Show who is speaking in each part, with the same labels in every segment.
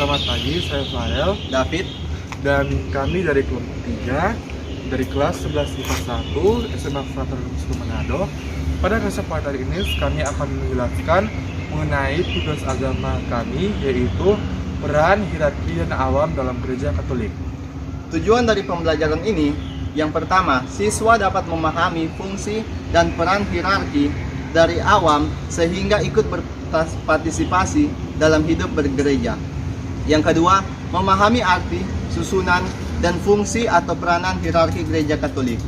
Speaker 1: Selamat pagi, saya Farel
Speaker 2: David.
Speaker 1: dan kami dari kelompok 3 dari kelas 11 IPA 1 SMA Frater Manado. Pada kesempatan ini kami akan menjelaskan mengenai tugas agama kami, yaitu peran, hierarki, dan awam dalam gereja Katolik.
Speaker 2: Tujuan dari pembelajaran ini, yang pertama, siswa dapat memahami fungsi dan peran hierarki dari awam sehingga ikut berpartisipasi dalam hidup bergereja. Yang kedua, memahami arti, susunan, dan fungsi atau peranan hierarki gereja Katolik.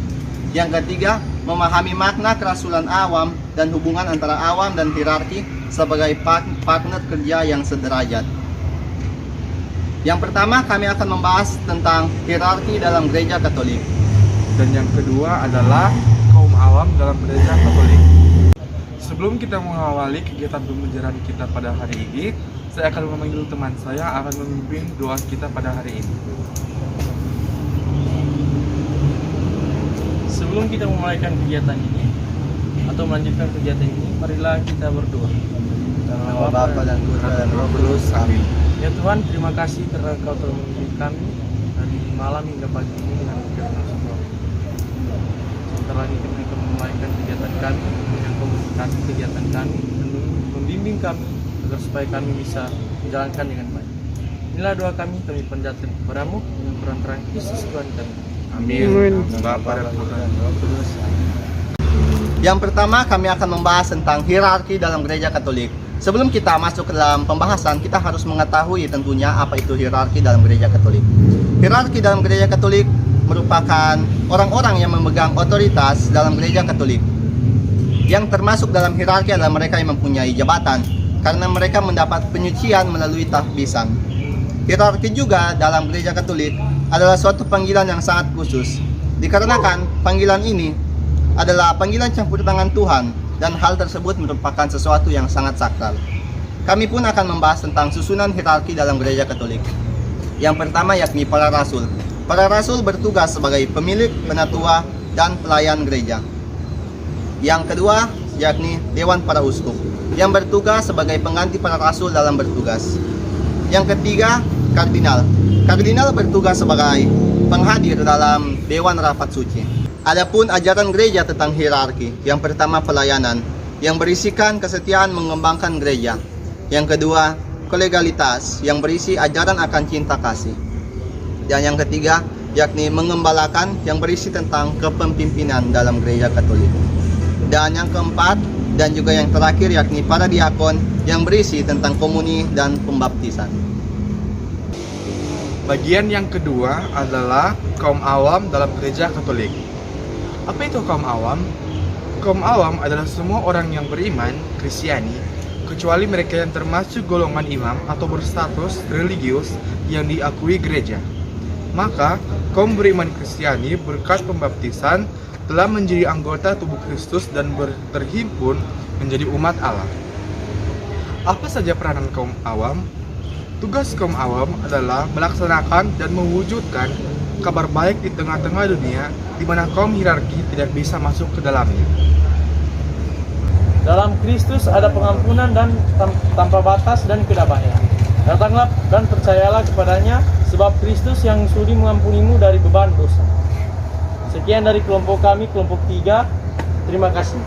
Speaker 2: Yang ketiga, memahami makna kerasulan awam dan hubungan antara awam dan hierarki sebagai partner kerja yang sederajat. Yang pertama, kami akan membahas tentang hierarki dalam gereja Katolik.
Speaker 1: Dan yang kedua adalah kaum awam dalam gereja Katolik. Sebelum kita mengawali kegiatan pembelajaran kita pada hari ini, saya akan memanggil teman saya yang akan memimpin doa kita pada hari ini.
Speaker 3: Sebelum kita memulaikan kegiatan ini atau melanjutkan kegiatan ini, marilah kita berdoa.
Speaker 2: Dalam nama Bapa dan Putra dan Roh Kudus. Amin.
Speaker 3: Ya Tuhan, terima kasih karena Kau telah memimpin kami dari malam hingga pagi ini dengan firman-Mu. Sebentar lagi kami akan memulaikan kegiatan kami, yang Kau memberkati kegiatan kami, dan membimbing kami agar supaya kami bisa menjalankan dengan baik. Inilah doa kami panjatkan kepadamu dengan perantaraan Kristus Tuhan kami.
Speaker 1: Amin. Bapa dan Putra dan Roh Kudus.
Speaker 2: Yang pertama, kami akan membahas tentang hierarki dalam gereja Katolik. Sebelum kita masuk ke dalam pembahasan, kita harus mengetahui tentunya apa itu hierarki dalam gereja Katolik. Hierarki dalam gereja Katolik merupakan orang-orang yang memegang otoritas dalam gereja Katolik. Yang termasuk dalam hierarki adalah mereka yang mempunyai jabatan, karena mereka mendapat penyucian melalui tahbisan. Hierarki juga dalam gereja Katolik adalah suatu panggilan yang sangat khusus, dikarenakan panggilan ini adalah panggilan campur tangan Tuhan, dan hal tersebut merupakan sesuatu yang sangat sakral. Kami pun akan membahas tentang susunan hierarki dalam gereja Katolik. Yang pertama yakni para rasul. Para rasul bertugas sebagai pemilik, penatua, dan pelayan gereja. Yang kedua yakni dewan para uskup, yang bertugas sebagai pengganti para rasul dalam bertugas. Yang ketiga, kardinal. Kardinal bertugas sebagai penghadir dalam dewan rapat suci. Adapun ajaran gereja tentang hierarki, yang pertama pelayanan, yang berisikan kesetiaan mengembangkan gereja. Yang kedua, kolegalitas, yang berisi ajaran akan cinta kasih. Dan yang ketiga, yakni mengembalakan, yang berisi tentang kepemimpinan dalam gereja Katolik. Dan yang keempat, dan juga yang terakhir yakni para diakon, yang berisi tentang komuni dan pembaptisan.
Speaker 1: Bagian yang kedua adalah kaum awam dalam gereja Katolik. Apa itu kaum awam? Kaum awam adalah semua orang yang beriman Kristiani, kecuali mereka yang termasuk golongan imam atau berstatus religius yang diakui gereja. Maka, kaum beriman Kristiani berkat pembaptisan telah menjadi anggota tubuh Kristus dan terhimpun menjadi umat Allah. Apa saja peranan kaum awam? Tugas kaum awam adalah melaksanakan dan mewujudkan kabar baik di tengah-tengah dunia di mana kaum hierarki tidak bisa masuk ke dalamnya.
Speaker 3: Dalam Kristus ada pengampunan dan tanpa batas dan kedamaian. Datanglah dan percayalah kepadanya, sebab Kristus yang sudi mengampunimu dari beban dosa. Sekian dari kelompok kami, kelompok 3. Terima kasih.